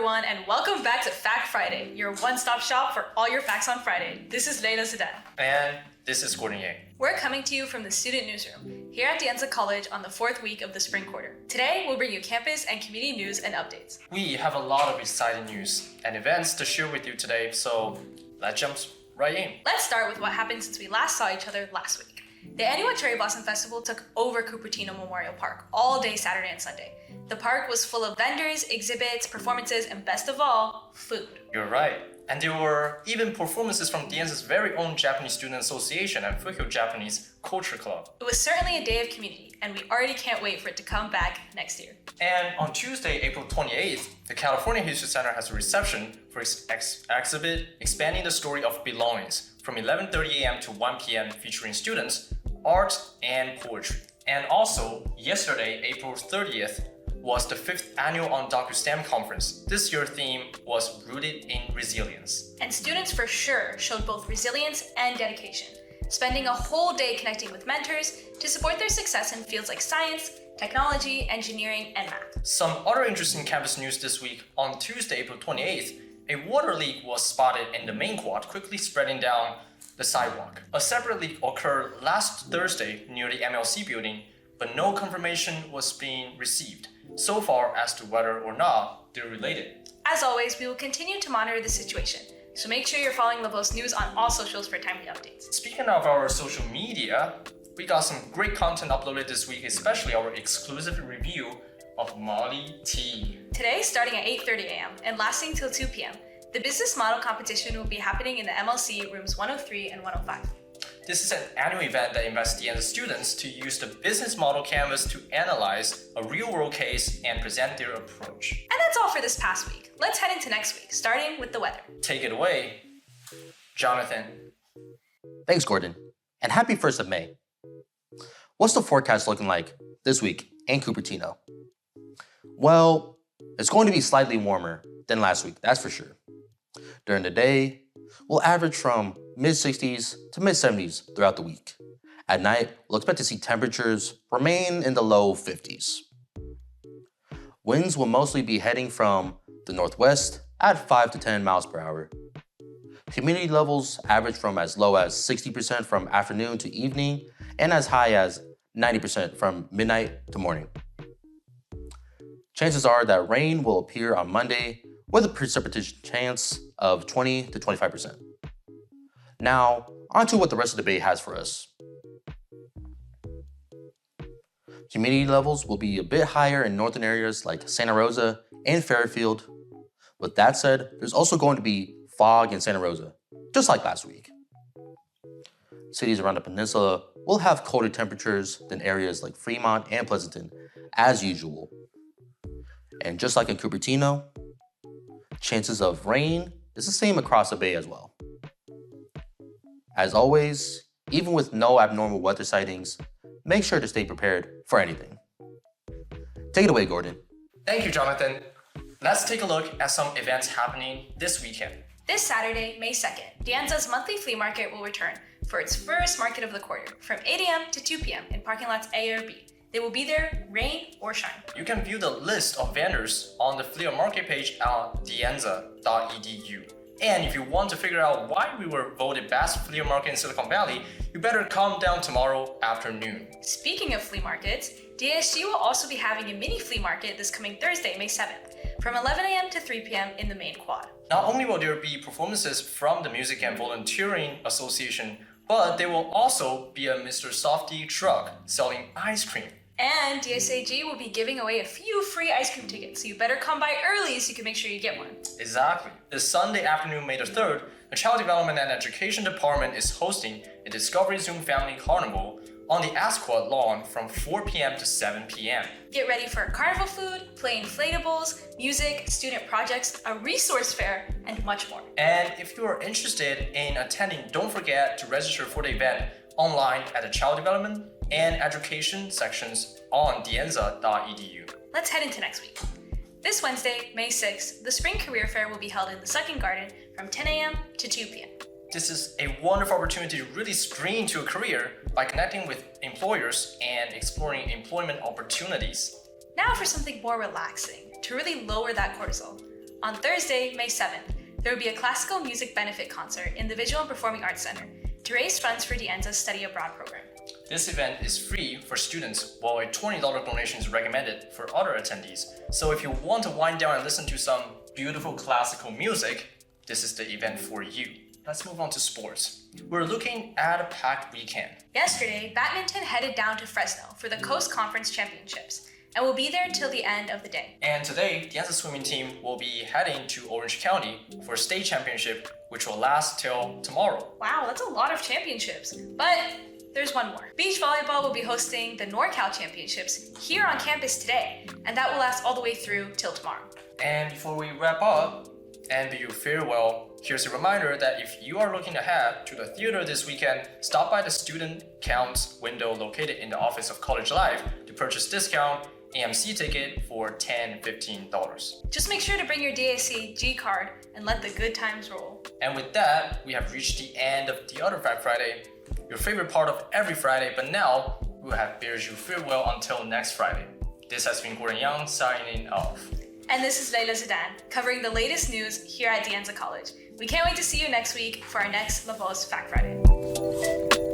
everyone, and welcome back to Fact Friday, your one-stop shop for all your facts on Friday. This is Laila Zedan. And this is Gordon Yang. We're coming to you from the student newsroom here at the Anza College on the fourth week of the spring quarter. Today, we'll bring you campus and community news and updates. We have a lot of exciting news and events to share with you today, so let's jump right in. Let's start with what happened since we last saw each other last week. The annual Cherry Blossom Festival took over Cupertino Memorial Park all day Saturday and Sunday. The park was full of vendors, exhibits, performances, and best of all, food. You're right. And there were even performances from Anza's very own Japanese Student Association and Foothill Japanese Culture Club. It was certainly a day of community, and we already can't wait for it to come back next year. And on Tuesday, April 28th, the California History Center has a reception for its exhibit expanding the story of belongings from 11:30 a.m. to 1 p.m. featuring students, art, and poetry. And also, yesterday, April 30th, was the 5th annual On DocuSTEM conference. This year's theme was Rooted in Resilience. And students for sure showed both resilience and dedication, spending a whole day connecting with mentors to support their success in fields like science, technology, engineering, and math. Some other interesting campus news this week. On Tuesday, April 28th, a water leak was spotted in the main quad, quickly spreading down the sidewalk. A separate leak occurred last Thursday near the MLC building, but no confirmation was being received so far as to whether or not they're related. As always, we will continue to monitor the situation, so make sure you're following the Post News on all socials for timely updates. Speaking of our social media, we got some great content uploaded this week, especially our exclusive review of Molly Tea. Today, starting at 8:30 a.m. and lasting till 2 p.m., the business model competition will be happening in the MLC rooms 103 and 105. This is an annual event that invites the students to use the business model canvas to analyze a real-world case and present their approach. And that's all for this past week. Let's head into next week, starting with the weather. Take it away, Jonathan. Thanks, Gordon, and happy 1st of May. What's the forecast looking like this week in Cupertino? Well, it's going to be slightly warmer than last week, that's for sure. During the day, we'll average from mid-60s to mid-70s throughout the week. At night, we'll expect to see temperatures remain in the low 50s. Winds will mostly be heading from the northwest at 5 to 10 miles per hour. Humidity levels average from as low as 60% from afternoon to evening and as high as 90% from midnight to morning. Chances are that rain will appear on Monday with a precipitation chance of 20 to 25%. Now, on to what the rest of the day has for us. Humidity levels will be a bit higher in northern areas like Santa Rosa and Fairfield. With that said, there's also going to be fog in Santa Rosa, just like last week. Cities around the peninsula will have colder temperatures than areas like Fremont and Pleasanton, as usual. And just like in Cupertino, chances of rain is the same across the bay as well. As always, even with no abnormal weather sightings, make sure to stay prepared for anything. Take it away, Gordon. Thank you, Jonathan. Let's take a look at some events happening this weekend. This Saturday, May 2nd, the Anza's monthly flea market will return for its first market of the quarter from 8 a.m. to 2 p.m. in parking lots A or B. They will be there, rain or shine. You can view the list of vendors on the flea market page on theanza.edu. And if you want to figure out why we were voted best flea market in Silicon Valley, you better come down tomorrow afternoon. Speaking of flea markets, DSG will also be having a mini flea market this coming Thursday, May 7th, from 11 a.m. to 3 p.m. in the main quad. Not only will there be performances from the Music and Volunteering Association, but there will also be a Mr. Softy truck selling ice cream. And DSAG will be giving away a few free ice cream tickets, so you better come by early so you can make sure you get one. Exactly. This Sunday afternoon, May the 3rd, the Child Development and Education Department is hosting a Discovery Zoom Family Carnival on the Asquith lawn from 4 p.m. to 7 p.m. Get ready for carnival food, play inflatables, music, student projects, a resource fair, and much more. And if you are interested in attending, don't forget to register for the event online at the Child Development and Education sections on theanza.edu. Let's head into next week. This Wednesday, May 6th, the Spring Career Fair will be held in the Second Garden from 10 a.m. to 2 p.m. This is a wonderful opportunity to really spring into a career by connecting with employers and exploring employment opportunities. Now for something more relaxing, to really lower that cortisol. On Thursday, May 7th, there will be a classical music benefit concert in the Visual and Performing Arts Center to raise funds for the Anza study abroad program. This event is free for students, while a $20 donation is recommended for other attendees. So if you want to wind down and listen to some beautiful classical music, this is the event for you. Let's move on to sports. We're looking at a packed weekend. Yesterday, badminton headed down to Fresno for the Coast Conference Championships and will be there until the end of the day. And today, the Anza swimming team will be heading to Orange County for a state championship, which will last till tomorrow. Wow, that's a lot of championships. But there's one more. Beach volleyball will be hosting the NorCal Championships here on campus today, and that will last all the way through till tomorrow. And before we wrap up and bid you farewell, here's a reminder that if you are looking ahead to the theater this weekend, stop by the student counts window located in the Office of College Life to purchase discount AMC ticket for $10, $15. Just make sure to bring your DAC G card and let the good times roll. And with that, we have reached the end of the other Fact Friday, your favorite part of every Friday, but now we'll have bids you farewell until next Friday. This has been Gordon Young signing off. And this is Laila Zedan, covering the latest news here at the Anza College. We can't wait to see you next week for our next La Voz Fact Friday.